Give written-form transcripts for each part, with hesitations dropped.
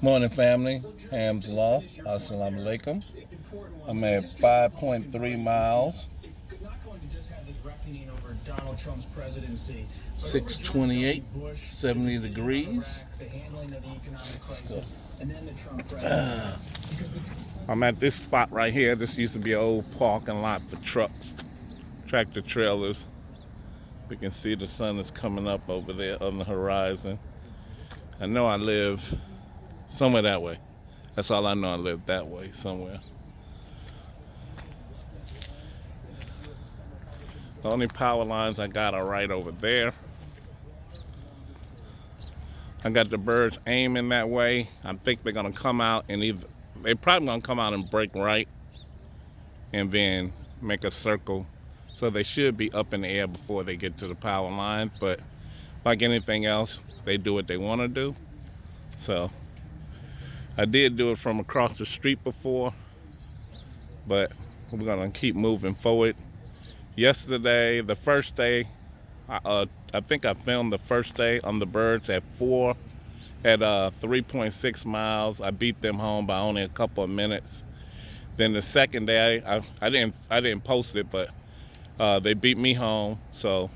Morning, family. Ham's Loft. Assalamu alaikum. I'm at 5.3 miles. 628, 70 degrees. Let's go. I'm at this spot right here. This used to be an old parking lot for trucks, tractor trailers. We can see the sun is coming up over there on the horizon. I know I live somewhere that way. That's all I know. I live that way somewhere. The only power lines I got are right over there. I got the birds aiming that way. I think they're gonna come out and they're probably gonna come out and break right and then make a circle. So they should be up in the air before they get to the power line. But like anything else, they do what they wanna do. So I did do it from across the street before, but we're gonna keep moving forward. Yesterday, the first day, I think I filmed the first day on the birds at 3.6 miles. I beat them home by only a couple of minutes. Then the second day, I didn't post it, but they beat me home. So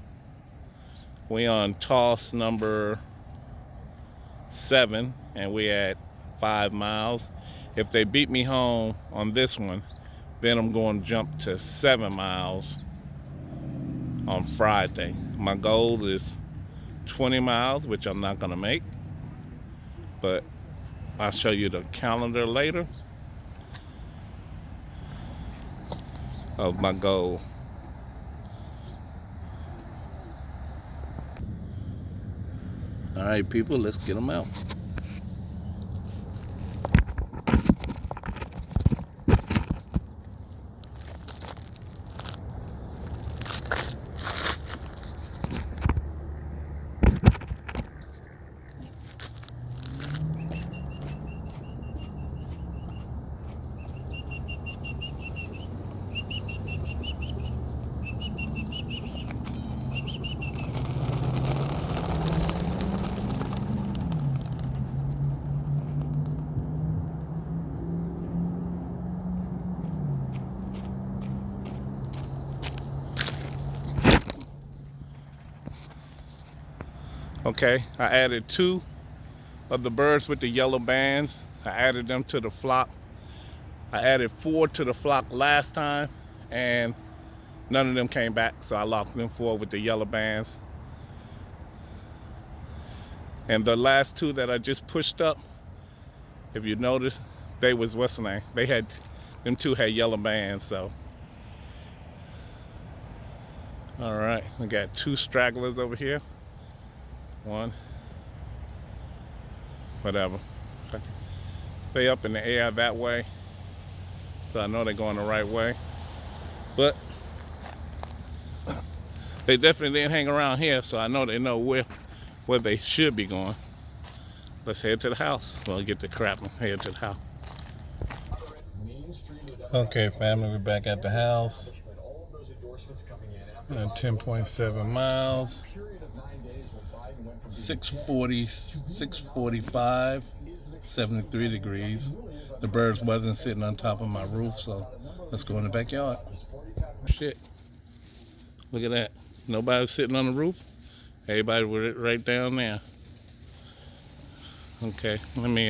we on toss number 7, and we at 5 miles. If they beat me home on this one, then I'm going to jump to 7 miles on Friday. My goal is 20 miles, which I'm not gonna make, but I'll show you the calendar later of my goal. All right, people, let's get them out. Okay, I added 2 of the birds with the yellow bands. I added them to the flock. I added 4 to the flock last time, and none of them came back, so I locked them 4 with the yellow bands. And the last 2 that I just pushed up, if you notice, they was, what's the name? Them 2 had yellow bands, so. All right, we got 2 stragglers over here. 1, whatever. They up in the air that way, so I know they're going the right way. But they definitely didn't hang around here, so I know they know where they should be going. Let's head to the house. Well, get the crap and head to the house. Okay, family, we're back at the house. 10.7 miles. 640, 645, 73 degrees. The birds wasn't sitting on top of my roof, so let's go in the backyard. Shit. Look at that. Nobody was sitting on the roof. Everybody was right down there. Okay, let me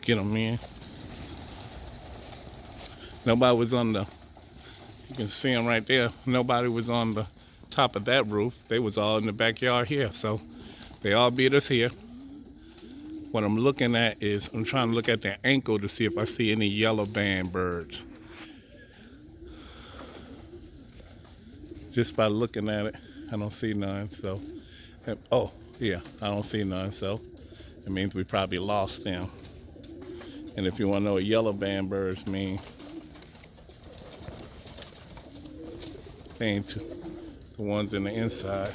get them in. Nobody was on the, you can see them right there. Nobody was on the top of that roof. They was all in the backyard here, so they all beat us here. What I'm looking at is, I'm trying to look at their ankle to see if I see any yellow band birds. Just by looking at it, I don't see none, so. Oh, yeah, I don't see none, so it means we probably lost them. And if you want to know what yellow band birds mean, they ain't the ones in the inside.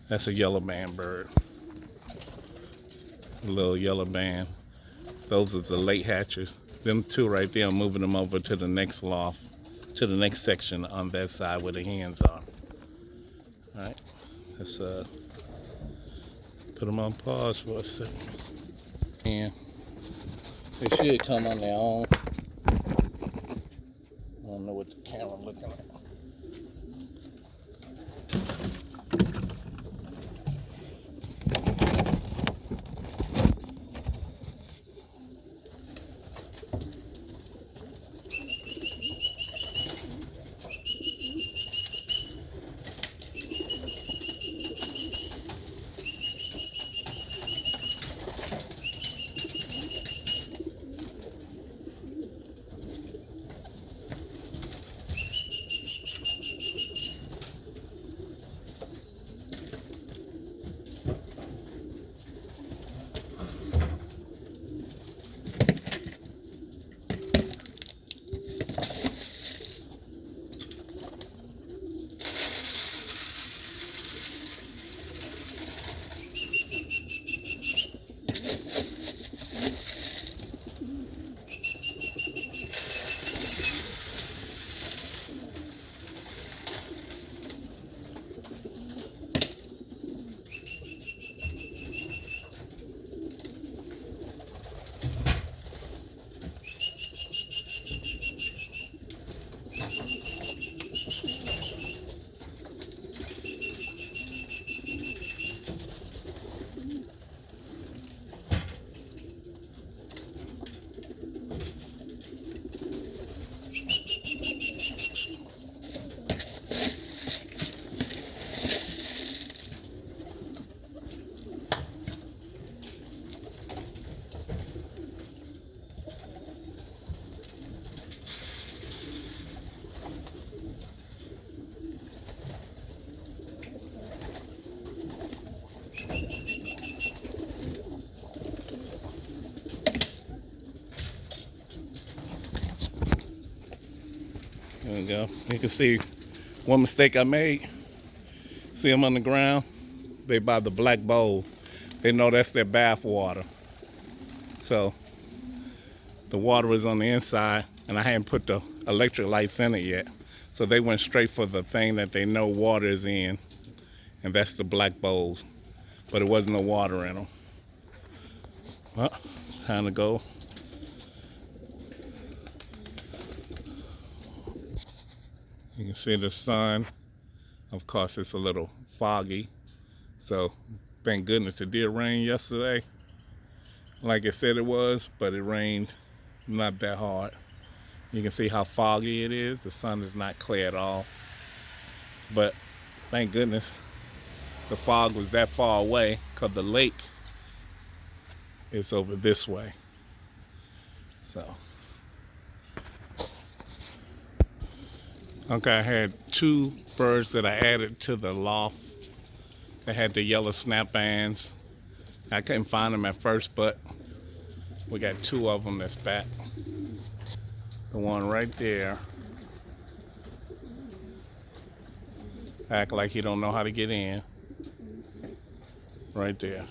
That's a yellow band bird. A little yellow band. Those are the late hatchers. Them two right there, I'm moving them over to the next loft, to the next section on that side where the hens are. All right, let's put them on pause for a second. And they should come on their own. I don't know what the camera looking at. There we go. You can see one mistake I made. See them on the ground? They buy the black bowl. They know that's their bath water. So the water was on the inside and I hadn't put the electric lights in it yet. So they went straight for the thing that they know water is in, and that's the black bowls. But it wasn't no water in them. Well, time to go. You can see the sun. Of course, it's a little foggy. So thank goodness it did rain yesterday, like it said it was, but it rained not that hard. You can see how foggy it is. The sun is not clear at all. But thank goodness the fog was that far away, because the lake is over this way. So, okay, I had two birds that I added to the loft. They had the yellow snap bands. I couldn't find them at first, but we got two of them that's back. The one right there act like he don't know how to get in. Right there.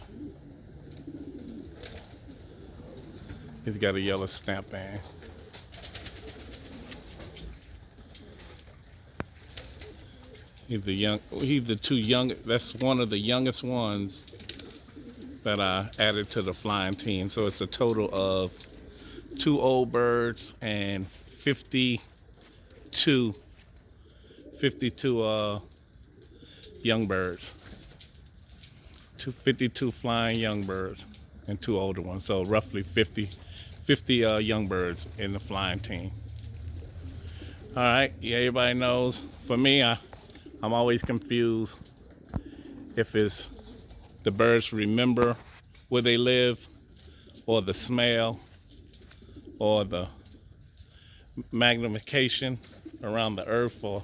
He's got a yellow snap band. He's the two young, that's one of the youngest ones that I added to the flying team. So it's a total of 2 old birds and 52 young birds. 52 flying young birds and 2 older ones. So roughly 50 young birds in the flying team. All right, yeah, everybody knows. For me, I'm always confused if it's the birds remember where they live, or the smell, or the magnification around the earth, or,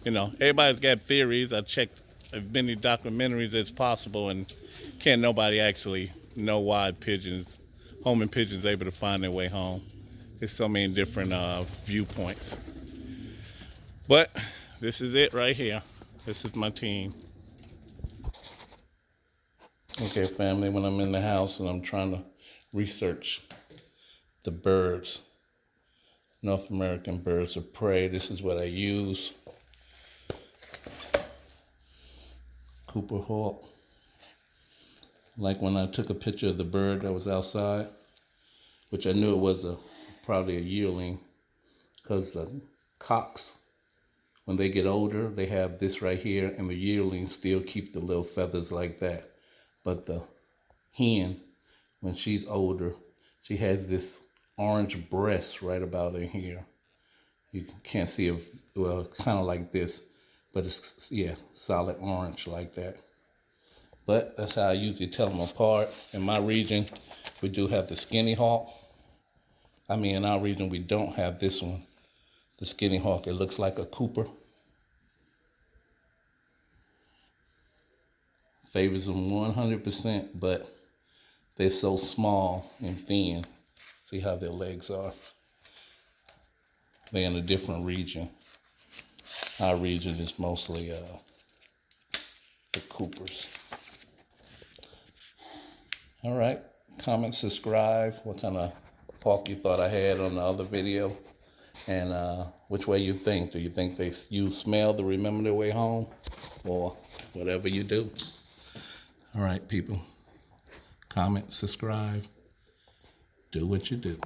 you know, everybody's got theories. I checked as many documentaries as possible, and can't nobody actually know why homing pigeons able to find their way home. There's so many different viewpoints. But this is it right here. This is my team. Okay, family, when I'm in the house and I'm trying to research the birds, North American birds of prey. This is what I use. Cooper hawk. Like when I took a picture of the bird that was outside, which I knew it was probably a yearling, because the cocks, when they get older, they have this right here, and the yearlings still keep the little feathers like that. But the hen, when she's older, she has this orange breast right about in here. You can't see it, well, kind of like this, but it's, yeah, solid orange like that. But that's how I usually tell them apart. In my region, we do have the skinny hawk. I mean, in our region, we don't have this one, the skinny hawk. It looks like a Cooper. Favors them 100%, but they're so small and thin. See how their legs are? They're in a different region. Our region is mostly the Coopers. All right, comment, subscribe. What kind of hawk you thought I had on the other video, and which way you think. Do you think they use smell to remember their way home, or whatever you do? All right, people. Comment, subscribe. Do what you do.